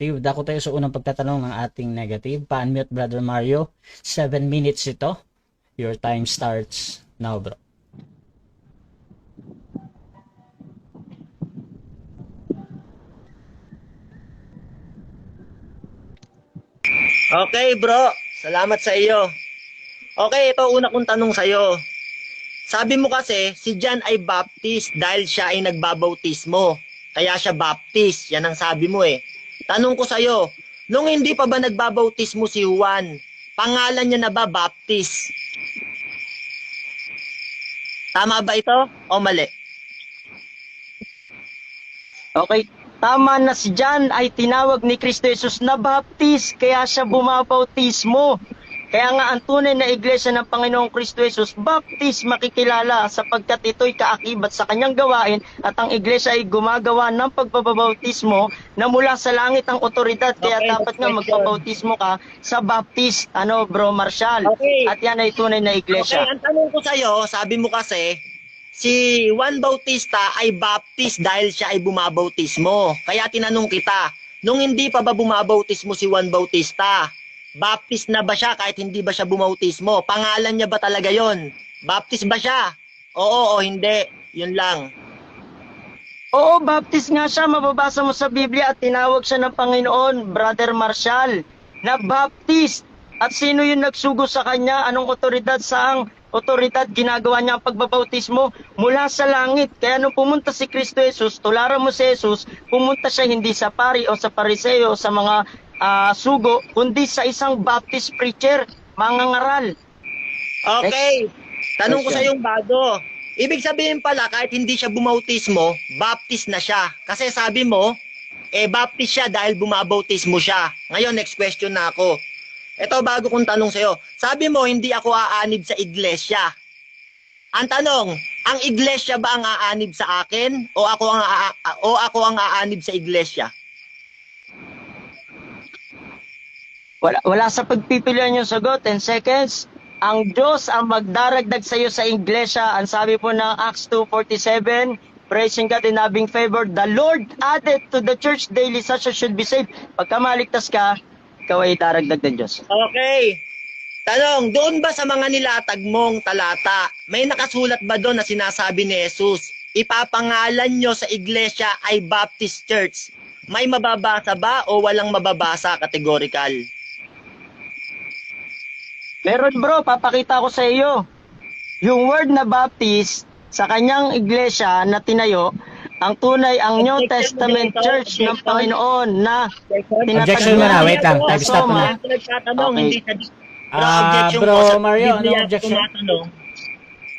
Dako tayo sa unang pagtatanong ng ating negative. Pa-unmute, Brother Mario. 7 minutes ito. Your time starts now, bro. Okay, bro. Salamat sa iyo. Okay, ito una kong tanong sa iyo. Sabi mo kasi, si John ay Baptist dahil siya ay nagbabautismo. Kaya siya Baptist. Yan ang sabi mo eh. Tanong ko sa iyo, nung hindi pa ba nagbabautismo si Juan, pangalan niya na ba Baptist? Tama ba ito o mali? Okay, tama na si John ay tinawag ni Kristo Jesus na Baptist, kaya siya bumabautismo. Kaya nga ang tunay na iglesia ng Panginoong Kristo Jesus, Baptist makikilala sapagkat ito'y kaakibat sa kanyang gawain at ang iglesia ay gumagawa ng pagbabautismo na mula sa langit ang otoridad. Kaya Okay, dapat nga question. magbabautismo ka sa Baptist, bro Marshall. Okay. At yan ay tunay na Okay, iglesia. ang tanong ko sa iyo, sabi mo kasi, si Juan Bautista ay Baptist dahil siya ay bumabautismo. Kaya tinanong kita, nung hindi pa ba bumabautismo si Juan Bautista, Baptist na ba siya kahit hindi ba siya bumautismo? Pangalan niya ba talaga yon? Baptist ba siya? Oo o hindi? Yun lang. Oo, Baptist nga siya. Mababasa mo sa Biblia at tinawag siya ng Panginoon, Brother Marshall, na Baptist. At sino yung nagsugo sa kanya? Anong otoridad? Saang otoridad ginagawa niya ang pagbabautismo? Mula sa langit. Kaya nung pumunta si Kristo Jesus, tularan mo si Jesus, pumunta siya hindi sa pari o sa pariseo o sa mga sugo, kundi sa isang Baptist preacher, mangangaral. Okay. Tanong ko sa Question. yung bago. Ibig sabihin pala kahit hindi siya bumautismo, Baptist na siya. Kasi sabi mo, Baptist siya dahil bumabautismo siya. Ngayon, next question na ako. Ito bago kong tanong sa'yo. Sabi mo, hindi ako aanib sa iglesia. Ang tanong, ang iglesia ba ang aanib sa akin o ako ang aanib sa iglesia? Wala sa pagpipilian yung sagot. 10 seconds. Ang Diyos ang magdaragdag sa iyo sa iglesia. Ang sabi po ng Acts 2:47, praising God and having favor, the Lord added to the church daily such as should be saved. Pagka maligtas ka, ikaw ay daragdag ng Diyos. Okay. Tanong, doon ba sa mga nilatag mong talata, may nakasulat ba doon na sinasabi ni Jesus, ipapangalan nyo sa iglesia ay Baptist Church? May mababasa ba o walang mababasa categorical? Meron bro, papakita ko sa iyo. Yung word na Baptist sa kanyang iglesia na tinayo, ang tunay ang New Testament Church ng Panginoon na Objection muna, wait lang. na Time stop muna. Soma. Nagtatanong, Okay. hindi sa objection Bro ko, sa Mario, Biblia ano ako objection? tumatanong.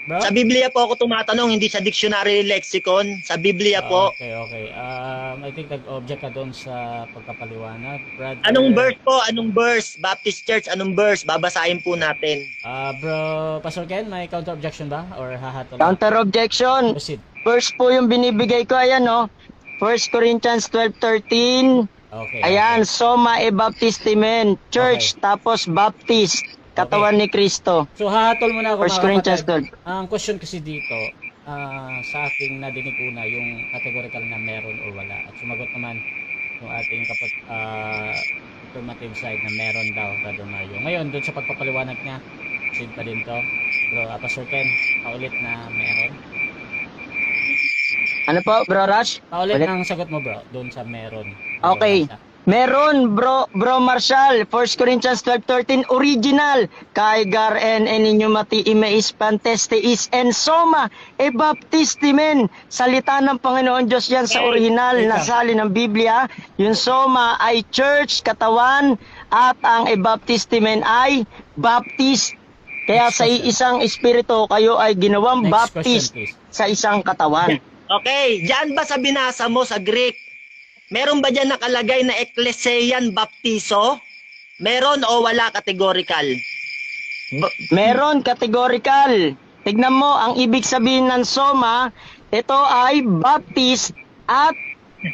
Bro? Sa Biblia po ako tumatanong, hindi sa dictionary lexicon. Sa Biblia po. Okay. I think nag-object ka doon sa pagkapaliwanag. Brother, Anong verse po? Anong verse? Baptist Church, anong verse? Babasahin po natin. Bro, Pastor Ken, may counter-objection ba? Or hahatol? Counter objection. Proceed. First po yung binibigay ko, ayan no. 1 Corinthians 12:13. Okay. Ayan, Soma e Baptistimen, Church, tapos Baptist, katawan ni Kristo. So, hahatol muna ako 1 Corinthians kapatid. 12. Ang question kasi dito, sa aking nadinig una, yung categorical na meron o wala. At sumagot naman yung ating affirmative side na meron daw, Brother Mario. Ngayon, doon sa pagpapaliwanag niya, proceed pa din to. Bro, Pastor Ken, paulit na meron. Ano po, Bro Rush? Paulit Ulit. ang sagot mo, bro, doon sa meron. Okay. Meron, bro Marshall, 1 Corinthians 12:13, original, kaigar en eninyumati imeis pantesteis en soma, e baptistimen. Salita ng Panginoon Diyos yan sa original na salin ng Biblia. Yung soma ay church, katawan, at ang e baptistimen ay baptist. Kaya sa isang espiritu, kayo ay ginawang Next baptist question, please. sa isang katawan. Okay, diyan ba sa binasa mo sa Greek, meron ba diyan nakalagay na Ecclesian Baptizo? Meron o wala categorical? Meron, categorical. Tignan mo, ang ibig sabihin ng soma, ito ay baptist at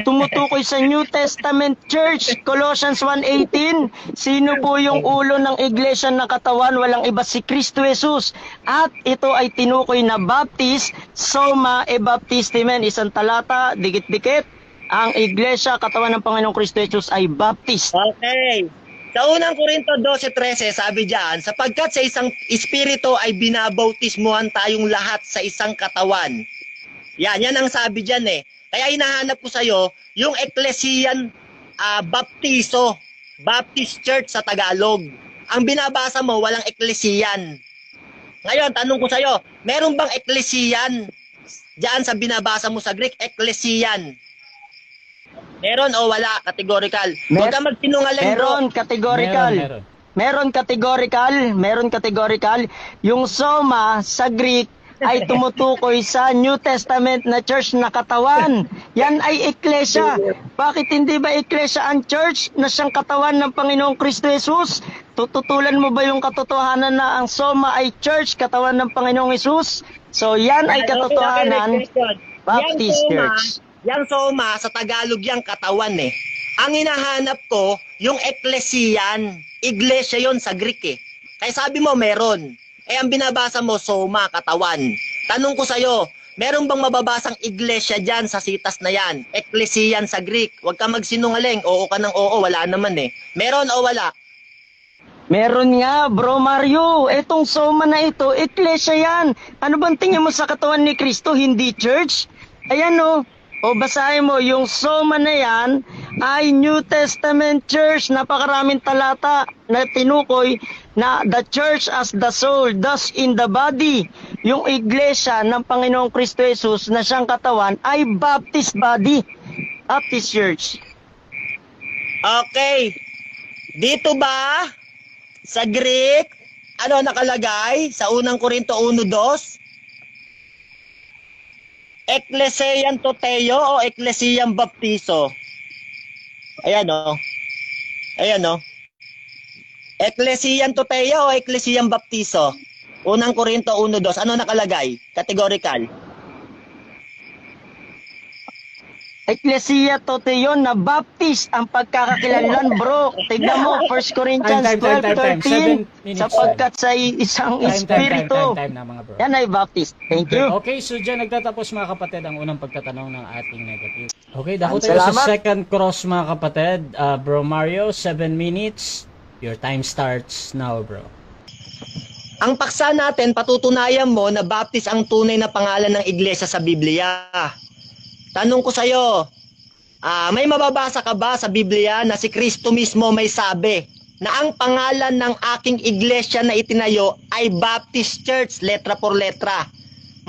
tumutukoy sa New Testament Church, Colossians 1:18. Sino po yung ulo ng iglesia na katawan? Walang iba si Kristo Jesus. At ito ay tinukoy na baptist, soma e baptistimen. Isang talata, dikit-dikit. ang iglesia, katawan ng Panginoong Kristo Jesus ay Baptist. Okay. Sa unang Korinto 12:13, sabi diyan, sapagkat sa isang espiritu ay binabautismuhan tayong lahat sa isang katawan. Yan ang sabi diyan eh. Kaya hinahanap ko sa iyo yung Ecclesian Baptiso, Baptist Church sa Tagalog. Ang binabasa mo, walang Ecclesian. Ngayon, tanong ko sa iyo, meron bang Ecclesian diyan sa binabasa mo sa Greek? Ecclesian. Meron o wala? Categorical. Huwag ka magsinungaling, bro. Meron categorical. Meron categorical. Yung soma sa Greek ay tumutukoy sa New Testament na church na katawan. Yan ay iglesia. Bakit hindi ba iglesia ang church na siyang katawan ng Panginoong Kristo Jesus? Tututulan mo ba yung katotohanan na ang soma ay church, katawan ng Panginoong Jesus? So yan ay katotohanan, Baptist Church. Yang soma, sa Tagalog yang katawan eh. Ang hinahanap ko, yung Ecclesian. Iglesia yon sa Greek eh. Kaya sabi mo, meron. Eh, ang binabasa mo, soma, katawan. Tanong ko sa'yo, meron bang mababasang iglesia dyan sa sitas na yan? Ecclesian sa Greek. Huwag ka magsinungaling. Oo ka ng oo, wala naman eh. Meron o wala? Meron nga, bro Mario. Etong soma na ito, iglesia yan. Ano bang tingin mo sa katawan ni Kristo, hindi church? Ayan o. O basahin mo, yung soma na yan ay New Testament Church. Napakaraming talata na tinukoy na the church as the soul, thus in the body. Yung iglesia ng Panginoong Kristo Jesus na siyang katawan ay Baptist body, Baptist Church. Okay. Dito ba sa Greek, ano nakalagay sa unang Korinto 1:2? Ecclesian Toteo o Ecclesian Baptiso? Ayan o. Ayan o. Ecclesian Toteo o Ecclesian Baptiso? Unang Korinto 1:2. Ano nakalagay? Categorical. Ecclesia Toteyon na Baptist ang pagkakakilanlan, bro. Tignan mo, 1 Corinthians Time. 7 12:13, minutes. sapagkat sa isang espiritu. Time na mga bro. Yan ay Baptist. Thank you. Okay, so dyan nagtatapos mga kapatid ang unang pagtatanong ng ating negative. Okay, dako tayo sa Salamat. second cross mga kapatid. Bro Mario, 7 minutes. Your time starts now, bro. Ang paksa natin, patutunayan mo na Baptist ang tunay na pangalan ng iglesia sa Biblia. Tanong ko sa'yo, may mababasa ka ba sa Biblia na si Kristo mismo may sabi na ang pangalan ng aking iglesia na itinayo ay Baptist Church, letra por letra?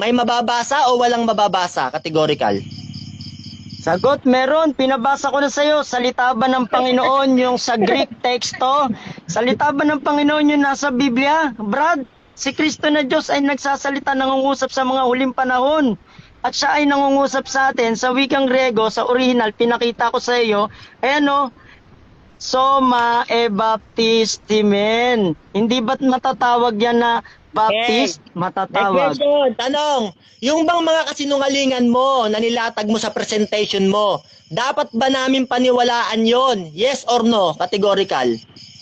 May mababasa o walang mababasa? Categorical. Sagot, meron. Pinabasa ko na sa'yo. Salita ba ng Panginoon yung sa Greek teksto? Salita ba ng Panginoon yung nasa Biblia? Brad, si Kristo na Diyos ay nagsasalita, nangungusap sa mga huling panahon. At siya ay nangungusap sa atin sa wikang Grego, sa original, pinakita ko sa iyo. Ayan o, Soma e Baptistimen. Hindi ba't matatawag yan na Baptist? Matatawag. Next question, tanong, yung bang mga kasinungalingan mo na nilatag mo sa presentation mo, dapat ba namin paniwalaan yon? Yes or no? Categorical.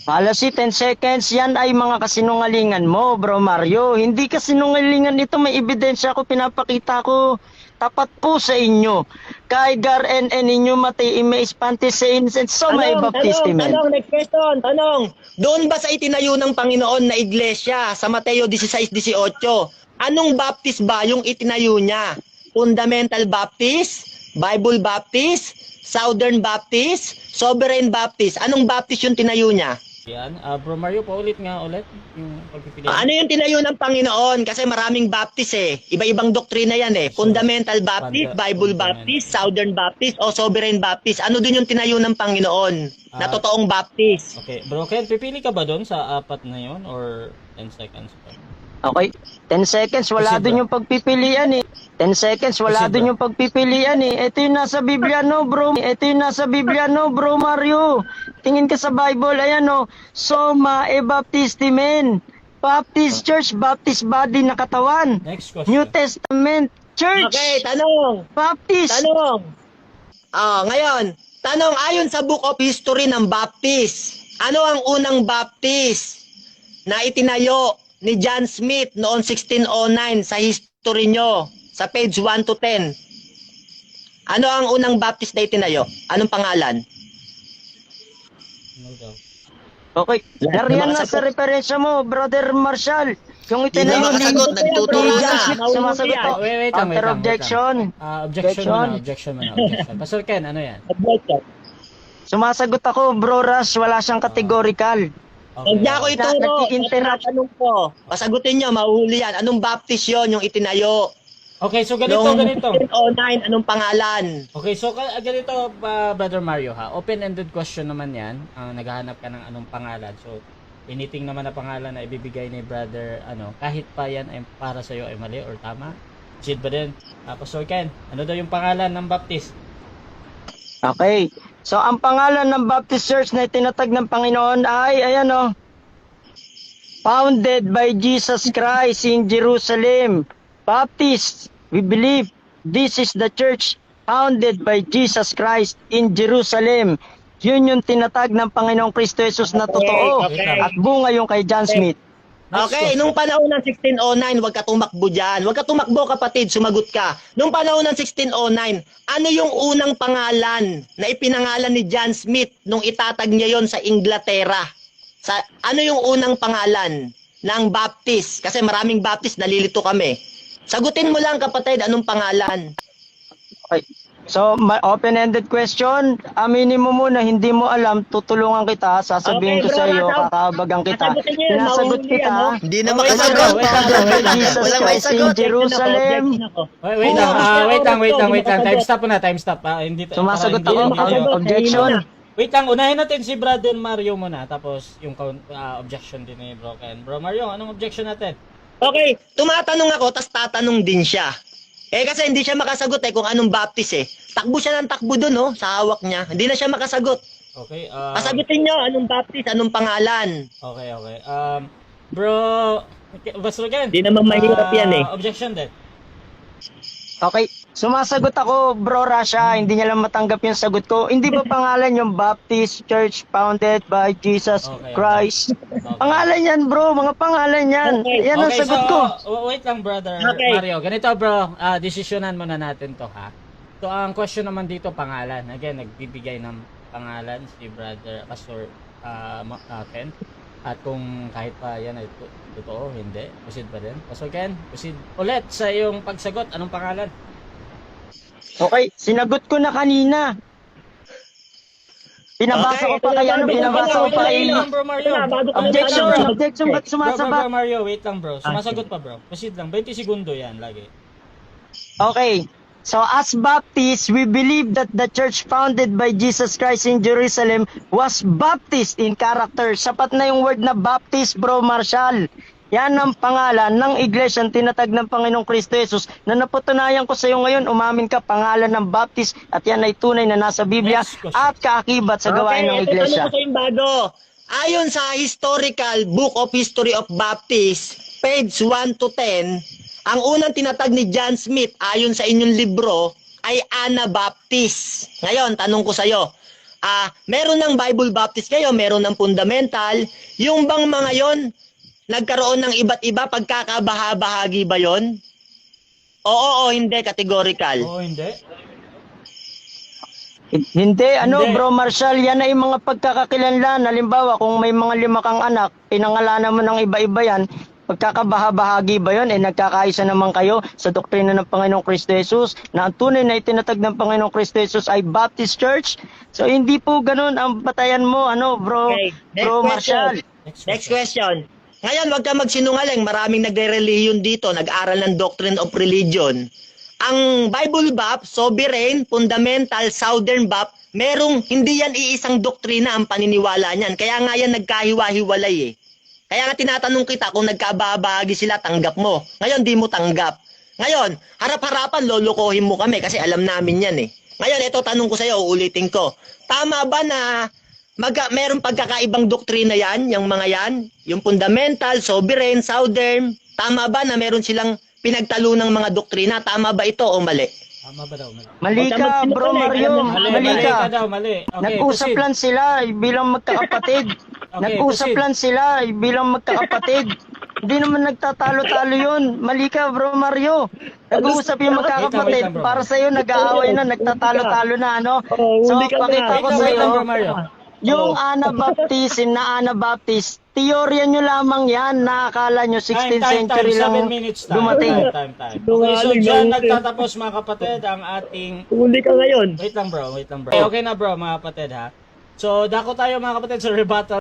Policy 10 seconds, yan ay mga kasinungalingan mo, bro Mario. Hindi kasinungalingan ito, may ebidensya ko, pinapakita ko. Tapat po sa inyo. Kay gar en inyo mati ime espantes and so may baptistimen. Next question, tanong. Doon ba sa itinayo ng Panginoon na iglesia sa Mateo 16:18, anong Baptist ba yung itinayo niya? Fundamental Baptist, Bible Baptist, Southern Baptist, Sovereign Baptist? Anong Baptist yung tinayo niya? Yan, Bro Mario, paulit nga ulit yung pagpipilian. Ano yung tinayo ng Panginoon? Kasi maraming Baptist eh. Iba-ibang doktrina yan eh. Fundamental Baptist, Bible Baptist, Southern Baptist, o Sovereign Baptist. Ano din yung tinayo ng Panginoon na totoong Baptist? Okay, bro Ken, pipili ka ba doon sa apat na yon or 10 seconds pa? Okay, 10 seconds, wala Kasi, doon bro. yung pagpipilian eh. 10 seconds, wala Kasi, doon bro. yung pagpipilian eh. Ito yung nasa Biblia, no, bro. Ito yung nasa Biblia, no, bro Mario. Tingin ka sa Bible, ayan, no. Soma e Baptistimen. Baptist Church, Baptist body na katawan. Next question. New Testament Church. Okay, tanong. Baptist. Tanong. Ngayon, tanong ayon sa Book of History ng Baptist, ano ang unang Baptist na itinayo ni John Smith noong 1609 sa history nyo? Sa page 1 to 10. Ano ang unang baptist na itinayo? Anong pangalan? Ano daw? Okay. Lahat Nariyan na na sa referensya mo, Brother Marshall. Yung Di na itinayo makasagot, nagtuturo ni John na. Smith, sumasagot po. Wait lang, Counter objection. Objection muna. Pastor Ken, ano yan? Sumasagot ako, Bro Rush, wala siyang categorical. Huwag niya ako ituro. Nag-i-interrupt. Tanong ko. Pasagutin niyo, mahuhuli yan. Anong baptist yon yung itinayo? Okay, so ganito. Noong 1609, anong pangalan? Okay, so ganito, Brother Mario ha. Open-ended question naman yan. Naghahanap ka ng anong pangalan. So, anything naman na pangalan na ibibigay ni Brother, kahit pa yan ay para sa'yo ay mali or tama. Proceed ba din? Pastor Ken, ano daw yung pangalan ng baptist? Okay. So, ang pangalan ng Baptist Church na itinatag ng Panginoon ay, ayan o, founded by Jesus Christ in Jerusalem. Baptist, we believe this is the church founded by Jesus Christ in Jerusalem. Yun yung tinatag ng Panginoong Kristo Jesus na totoo. Okay. At bunga yung kay John Smith. Okay, nung panahon ng 1609, huwag ka tumakbo dyan. Huwag ka tumakbo, kapatid, sumagot ka. Nung panahon ng 1609, ano yung unang pangalan na ipinangalan ni John Smith nung itatag niya yon sa Inglaterra? Ano yung unang pangalan ng Baptist? Kasi maraming Baptist, nalilito kami. Sagutin mo lang, kapatid, anong pangalan? Okay. So, open-ended question. Aminin mo muna, hindi mo alam, tutulungan kita, sasabihin ko Okay, bro, sa iyo, nasa- kakabagang kita. Sasagutin niyo yun, Sinasagot mahuli kita. yan, Hindi na Oh, makasagot. wait lang. Jesus Walang Christ maisagot. in Jerusalem. Wait lang. Time stop na. Hindi, Sumasagot para ako. hindi- Objection. Wait lang, unahin natin si Brother Mario muna, tapos yung objection din ni Bro Ken. Bro Mario, anong objection natin? Okay, tumatanong ako, tas tatanong din siya. Kasi hindi siya makasagot kung anong Baptist Takbo siya ng takbo dun, sa hawak niya. Hindi na siya makasagot. Okay, Pasagutin niyo, anong Baptist, anong pangalan? okay. Bro, Pastor Ken. Hindi naman mahirap yan Objection din. Okay, sumasagot ako, Bro Rasha, hindi niya lang matanggap yung sagot ko. Hindi ba pangalan yung Baptist Church founded by Jesus Okay. Christ? Okay. Pangalan yan, bro, mga pangalan yan. Okay. Yan ang sagot ko. Wait lang, Brother Okay. Mario. Ganito, bro, desisyonan muna natin to, ha? So, ang question naman dito, pangalan. Again, nagbibigay ng pangalan si Brother Pastor Ken. At kung kahit pa yan ay totoo, hindi. Proceed pa din. Pastor Ken, proceed ulit sa iyong pagsagot. Anong pangalan? Okay, sinagot ko na kanina. Pinabasa Okay, ko pa ito kaya, na, pinabasa ko pa Wait lang, bro Mario. Objection, ba't Bro, sumasabat? Mario, wait lang, bro. Sumasagot pa, bro. Proceed lang. 20 segundo yan, lagi. Okay. So as Baptists, we believe that the church founded by Jesus Christ in Jerusalem was Baptist in character. Sapat na yung word na Baptist, Bro Marshall. Yan ang pangalan ng iglesia tinatag ng Panginoong Kristo Jesus na napatunayan ko sa iyo ngayon, umamin ka pangalan ng Baptist at yan ay tunay na nasa Biblia Next question. at kaakibat sa gawain ng ito iglesia. tanong ko sa yung bago. Ayon sa Historical Book of History of Baptist, page 1 to 10, ang unang tinatag ni John Smith ayon sa inyong libro ay Anabaptist. Ngayon, tanong ko sa iyo, meron ng Bible Baptist kayo, meron ng fundamental, yung bang mga yon nagkaroon ng iba't iba, pagkakabahabahagi ba yon? Oo, hindi, categorical. Oo, hindi. Hindi, Hindi. Bro Marshall, yan ay mga pagkakakilanlan. Halimbawa, kung may mga 5 kang anak, pinangalanan mo ng iba-iba yan, pagkakabahabahagi ba yun? Nagkakaisa naman kayo sa doktrina ng Panginoong Kristo Jesus na ang tunay na itinatag ng Panginoong Kristo Jesus ay Baptist Church. So, hindi po ganun ang batayan mo, Bro, Okay, next Bro question. Marshall. Next question. Ngayon, wag ka magsinungaling. Maraming nagre-religion dito, nag-aral ng Doctrine of Religion. Ang Bible Bap, Sovereign, Fundamental, Southern Bap, hindi yan iisang doktrina ang paniniwala niyan. Kaya nga yan nagkahiwa-hiwalay Kaya nga tinatanong kita kung nagkabahagi sila, tanggap mo. Ngayon, di mo tanggap. Ngayon, harap-harapan, lolokohin mo kami kasi alam namin yan Ngayon, ito tanong ko sa iyo, uulitin ko. Tama ba na merong pagkakaibang doktrina yan, yung mga yan? Yung fundamental, sovereign, southern, tama ba na meron silang pinagtalunang mga doktrina? Tama ba ito o mali? Tama ba daw? Mali. Mali ka, Bro Mario. Mali ka. daw, mali. Okay, Nag-usap proceed. lang sila bilang magkakapatid. Okay, Nag-usap proceed. lang sila bilang magkakapatid. Hindi naman nagtatalo-talo yun. Mali ka, bro Mario. Nag-uusap yung Wait magkakapatid. lang, bro. Para sa'yo, nag-aaway na, nagtatalo-talo na, ano? Oh, So, huli ka pakita na. ko Wait sa'yo, lang, bro Mario. yung Anabaptism na Anabaptist, teorya nyo lamang yan. Nakakala nyo 16th century 7 lang minutes time. dumating. Time. Okay, so Sinungaling dyan na, nagtatapos mga kapatid ang ating... Huli ka ngayon. Wait lang bro. Okay na bro mga kapatid ha. So dako tayo mga kapatid sa rebuttal